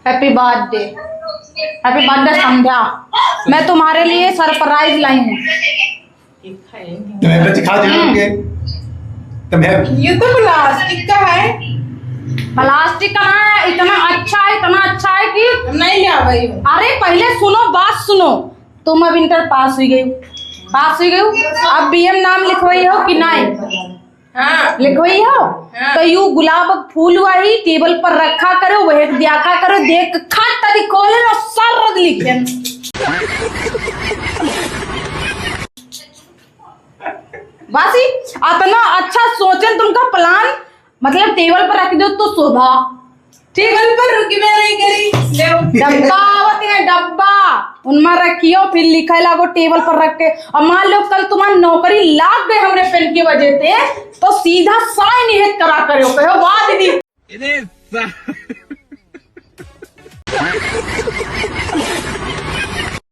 Happy birthday संध्या। मैं तुम्हारे लिए सरप्राइज लाई हूँ। ये तो प्लास्टिक का है। प्लास्टिक का है, इतना अच्छा है कि नहीं लिया भाई। अरे पहले सुनो, बात सुनो। तुम अब इंटर पास हुई गई हो। अब बीएम नाम लिखवाई हो कि नहीं? हाँ लिखवाई हो। हाँ। तो यू गुलाब फूल हुआ ही टेबल पर रखा करो, वह देखा करो, देख खा तरी खोले और सर रद लिखे। बासी इतना अच्छा सोचे तुमका प्लान, मतलब टेबल पर रख दो तो शोभा। टेबल पर रुकी मैं नहीं करी। डब्बा होते हैं, डब्बा उनमें रखियो, फिर लिखे लागो टेबल पर रख के। और मान लो कल तुम्हारी नौकरी लाग गए हमरे पेन की वजह से, तो सीधा साइन ही करा करो, कहो वाह दीदी।